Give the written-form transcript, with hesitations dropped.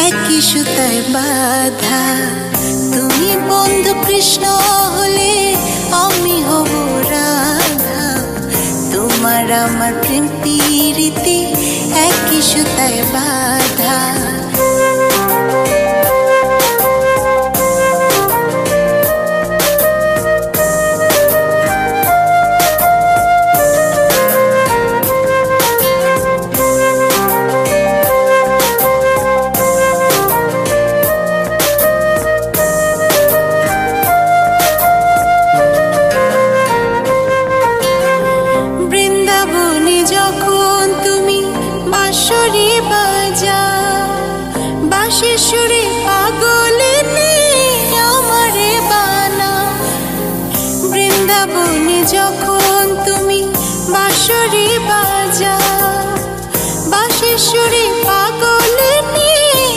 একই সুতায় বাঁধা। তুমি বন্ধু কৃষ্ণ হলে আমি হব রাধা। তোমার আমার প্রেম প্রীতি একই সুতায় বাঁধা। বাঁশির সুরে পাগলিনী আমারে বানা। বৃন্দাবনে যখন তুমি বাঁশরি বাজা,